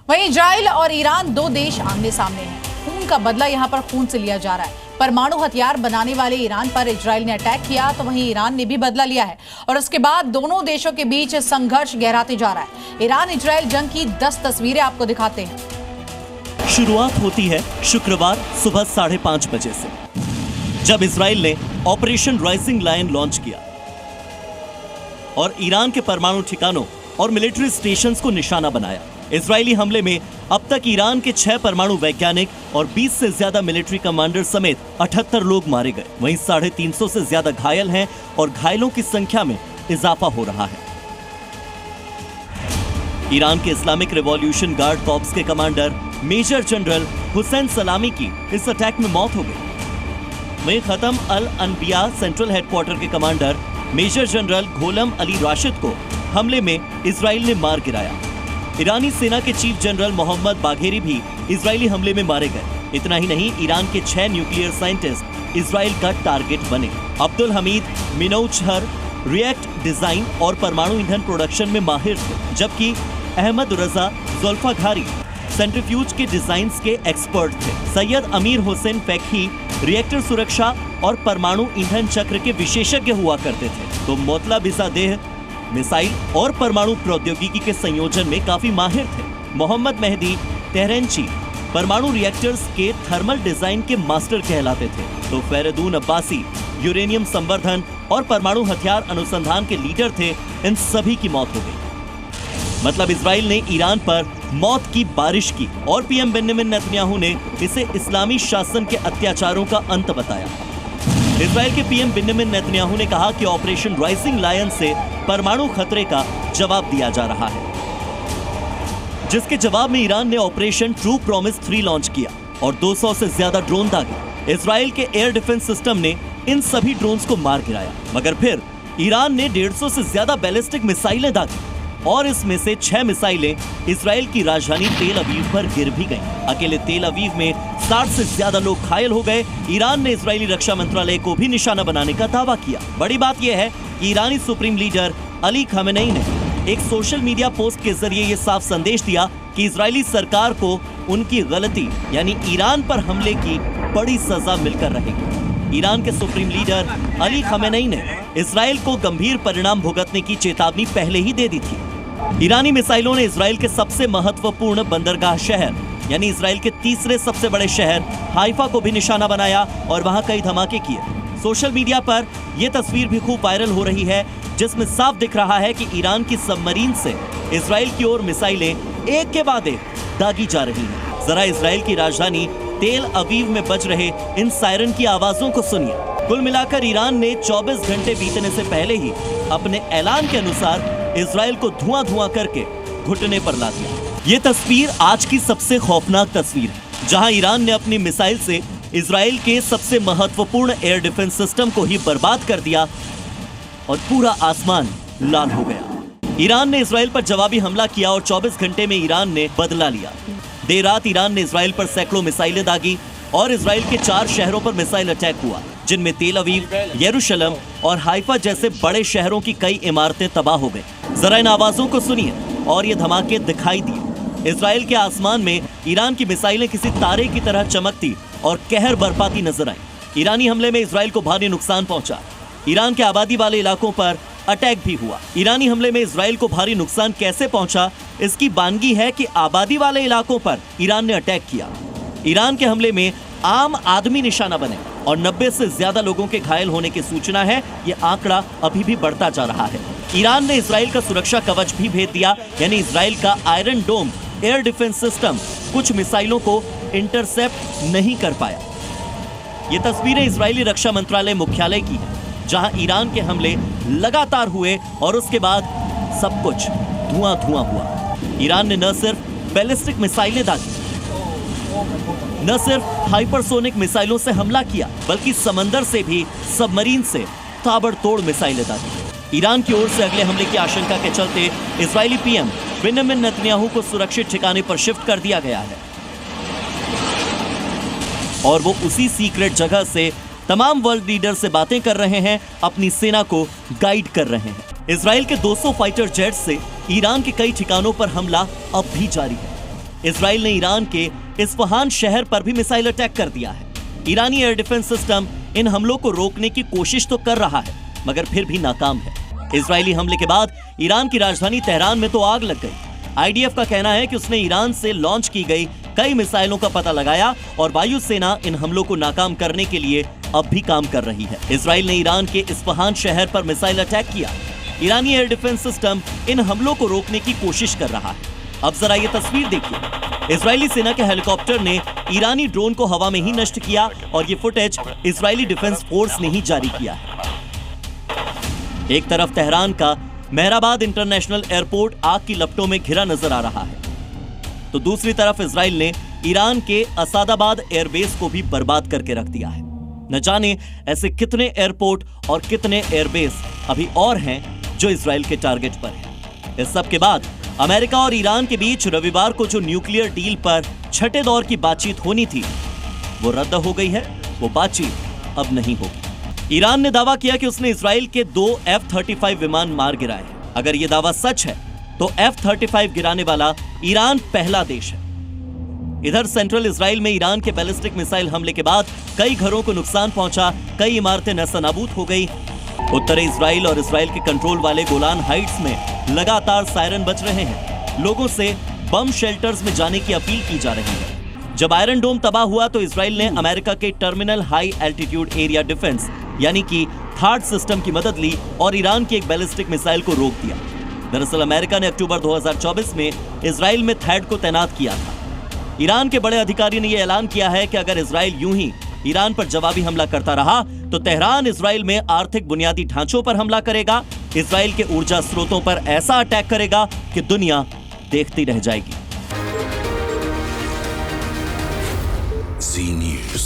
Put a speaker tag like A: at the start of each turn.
A: वहीं इजराइल और ईरान दो देश आमने सामने हैं। खून का बदला यहां पर खून से लिया जा रहा है। परमाणु हथियार बनाने वाले ईरान पर इजराइल ने अटैक किया तो वहीं ईरान ने भी बदला लिया है और उसके बाद दोनों देशों के बीच संघर्ष गहराते जा रहा है। ईरान इजराइल जंग की 10 तस्वीरें आपको दिखाते हैं।
B: शुरुआत होती है शुक्रवार सुबह 5:30 बजे से, जब इजराइल ने ऑपरेशन राइजिंग लायन लॉन्च किया और ईरान के परमाणु ठिकानों और मिलिट्री स्टेशंस को निशाना बनाया। इजरायली हमले में अब तक ईरान के 6 परमाणु वैज्ञानिक और 20 से ज्यादा मिलिट्री कमांडर समेत 78 लोग मारे गए। वहीं 350 से ज्यादा घायल हैं और घायलों की संख्या में इजाफा हो रहा है। ईरान के इस्लामिक रिवॉल्यूशन गार्ड कॉर्प्स के कमांडर मेजर जनरल हुसैन सलामी की इस अटैक में मौत हो गई। वहीं Khatam al Anbiya central headquarters के commander major general Gholam Ali Rashid को हमले में इजराइल ने मार गिराया। ईरानी सेना के चीफ जनरल मोहम्मद बाघेरी भी इजरायली हमले में मारे गए। इतना ही नहीं, ईरान के 6 न्यूक्लियर साइंटिस्ट इजराइल का टारगेट बने। अब्दुल हमीद मिनौचहर रिएक्ट डिजाइन और परमाणु ईंधन प्रोडक्शन में माहिर थे, जबकि अहमद रजा जुल्फाघारी सेंट्रीफ्यूज के डिजाइन के एक्सपर्ट थे। सैयद अमीर हुसैन फैकी रिएक्टर सुरक्षा और परमाणु ईंधन चक्र के विशेषज्ञ हुआ करते थे। तो मोतला बिसादेह मिसाइल और परमाणु प्रौद्योगिकी के संयोजन में काफी माहिर थे। मोहम्मद मेहदी तेहरेंची परमाणु रिएक्टर्स के थर्मल डिजाइन के मास्टर कहलाते थे। तो फरीदून अब्बासी यूरेनियम संवर्धन और परमाणु हथियार अनुसंधान के लीडर थे। इन सभी की मौत हो गई। मतलब इजराइल ने ईरान पर मौत की बारिश की और पीएम बेंजामिन नेतन्याहू ने इसे इस्लामी शासन के अत्याचारों का अंत बताया। इजराइल के पीएम बेंजामिन नेतन्याहू ने कहा कि ऑपरेशन राइजिंग लायन से परमाणु खतरे का जवाब दिया जा रहा है, जिसके जवाब में ईरान ने ऑपरेशन ट्रू प्रॉमिस 3 लॉन्च किया और 200 से ज्यादा ड्रोन दागे। इजराइल के एयर डिफेंस सिस्टम ने इन सभी ड्रोन्स को मार गिराया, मगर फिर ईरान ने 150 से ज्यादा बैलिस्टिक मिसाइलें दागी और इसमें से 6 मिसाइलें इजराइल की राजधानी तेल अवीव पर गिर भी गईं। अकेले तेल अवीव में 60 से ज्यादा लोग घायल हो गए। ईरान ने इजरायली रक्षा मंत्रालय को भी निशाना बनाने का दावा किया। बड़ी बात यह है कि ईरानी सुप्रीम लीडर अली खमेनेई ने एक सोशल मीडिया पोस्ट के जरिए ये साफ संदेश दिया कि इजरायली सरकार को उनकी गलती यानी ईरान पर हमले की बड़ी सजा मिलकर रहेगी। ईरान के सुप्रीम लीडर अली खमेनेई ने इजराइल को गंभीर परिणाम भुगतने की चेतावनी पहले ही दे दी थी। ईरानी मिसाइलों ने इजराइल के सबसे महत्वपूर्ण बंदरगाह शहर यानी इजराइल के तीसरे सबसे बड़े शहर हाइफा को भी निशाना बनाया और वहां कई धमाके किए। सोशल मीडिया पर यह तस्वीर भी खूब वायरल हो रही है, जिसमें साफ दिख रहा है कि ईरान की सबमरीन से इजराइल की ओर मिसाइलें एक के बाद एक दागी जा रही हैं। जरा इजराइल की राजधानी तेल अवीव में बज रहे इन सायरन की आवाजों को सुनिए। कुल मिलाकर ईरान ने 24 घंटे बीतने से पहले ही अपने ऐलान के अनुसार इजराइल को धुआं करके घुटने पर ला दिया। ये तस्वीर आज की सबसे खौफनाक तस्वीर है, जहां ईरान ने अपनी मिसाइल से इजराइल के सबसे महत्वपूर्ण एयर डिफेंस सिस्टम को ही बर्बाद कर दिया और पूरा आसमान लाल हो गया। ईरान ने इजराइल पर जवाबी हमला किया और 24 घंटे में ईरान ने बदला लिया। देर रात ईरान ने इजराइल पर सैकड़ों मिसाइलें दागी और इजराइल के 4 शहरों पर मिसाइल अटैक हुआ, जिनमें तेल अवीव, यरूशलेम और हाइफा जैसे बड़े शहरों की कई इमारतें तबाह हो गई। जरा इन आवाजों को सुनिए और ये धमाके दिखाई दिए। इजराइल के आसमान में ईरान की मिसाइलें किसी तारे की तरह चमकती और कहर बरपाती नजर आई। ईरानी हमले में इजराइल को भारी नुकसान पहुंचा। ईरान के आबादी वाले इलाकों पर अटैक भी हुआ। ईरानी हमले में इजराइल को भारी नुकसान कैसे पहुंचा, इसकी बानगी है कि आबादी वाले इलाकों पर ईरान ने अटैक किया। ईरान के हमले में आम आदमी निशाना बने और 90 से ज्यादा लोगों के घायल होने की सूचना है। ये आंकड़ा अभी भी बढ़ता जा रहा है। ईरान ने इजराइल का सुरक्षा कवच भी भेज दिया, यानी इजराइल का आयरन डोम एयर डिफेंस सिस्टम कुछ मिसाइलों को इंटरसेप्ट नहीं कर पाया। ये तस्वीरें इजरायली रक्षा मंत्रालय मुख्यालय की हैं, जहां ईरान के हमले लगातार हुए और उसके बाद सब कुछ धुआं हुआ। ईरान ने न सिर्फ बैलिस्टिक मिसाइलें दागी, न सिर्फ हाइपरसोनिक मिसाइलों से हमला किया, बल्कि समंदर से भी सबमरीन से ताबड़तोड़ मिसाइलें दागी। ईरान की ओर से अगले हमले की आशंका के चलते इजरायली पीएम बेंजामिन नेतन्याहू को सुरक्षित ठिकाने पर शिफ्ट कर दिया गया है और वो उसी सीक्रेट जगह से तमाम वर्ल्ड लीडर से बातें कर रहे हैं, अपनी सेना को गाइड कर रहे हैं। इजराइल के 200 फाइटर जेट से ईरान के कई ठिकानों पर हमला अब भी जारी है। इजराइल ने ईरान के इस्फहान शहर पर भी मिसाइल अटैक कर दिया है। ईरानी एयर डिफेंस सिस्टम इन हमलों को रोकने की कोशिश तो कर रहा है, मगर फिर भी नाकाम है। इजरायली हमले के बाद ईरान की राजधानी तेहरान में तो आग लग गई। आईडीएफ का कहना है कि उसने ईरान से लॉन्च की गई कई मिसाइलों का पता लगाया और वायुसेना इन हमलों को नाकाम करने के लिए अब भी काम कर रही है। इजराइल ने ईरान के इस्फहान शहर पर मिसाइल अटैक किया। ईरानी एयर डिफेंस सिस्टम इन हमलों को रोकने की कोशिश कर रहा है। अब जरा ये तस्वीर देखिए। इजरायली सेना के हेलीकॉप्टर ने ईरानी ड्रोन को हवा में ही नष्ट किया और ये फुटेज इजरायली डिफेंस फोर्स ने ही जारी किया है। एक तरफ तेहरान का मेहराबाद इंटरनेशनल एयरपोर्ट आग की लपटों में घिरा नजर आ रहा है, तो दूसरी तरफ इजराइल ने ईरान के असादाबाद एयरबेस को भी बर्बाद करके रख दिया है। न जाने ऐसे कितने एयरपोर्ट और कितने एयरबेस अभी और हैं जो इजराइल के टारगेट पर हैं। इस सब के बाद अमेरिका और ईरान के बीच रविवार को जो न्यूक्लियर डील पर छठे दौर की बातचीत होनी थी वो रद्द हो गई है। वो बातचीत अब नहीं होगी। ईरान ने दावा किया कि उसने इजराइल के 2 F-35 विमान मार गिराए हैं। अगर ये दावा सच है तो F-35 गिराने वाला ईरान पहला देश है। इधर सेंट्रल इजराइल में ईरान के बैलिस्टिक मिसाइल हमले के बाद कई घरों को नुकसान पहुंचा, कई इमारतें नस्तनाबूद हो गई। उत्तरी इजराइल और इजराइल के कंट्रोल वाले गोलान हाइट्स में लगातार सायरन बज रहे हैं। लोगों से बम शेल्टर्स में जाने की अपील की जा रही है। जब आयरन डोम तबाह हुआ तो इजराइल ने अमेरिका के terminal high altitude area defence यानी कि थार्ड सिस्टम की मदद ली और ईरान की एक बैलिस्टिक मिसाइल को रोक दिया। दरअसल अमेरिका ने अक्टूबर 2024 में इजराइल में थैड को तैनात किया था। ईरान के बड़े अधिकारी ने यह ऐलान किया है कि अगर इजराइल यूं ही ईरान पर जवाबी हमला करता रहा तो तेहरान इजराइल में आर्थिक बुनियादी ढांचों पर हमला करेगा, इजराइल के ऊर्जा स्रोतों पर ऐसा अटैक करेगा कि दुनिया देखती रह जाएगी।
C: Z News।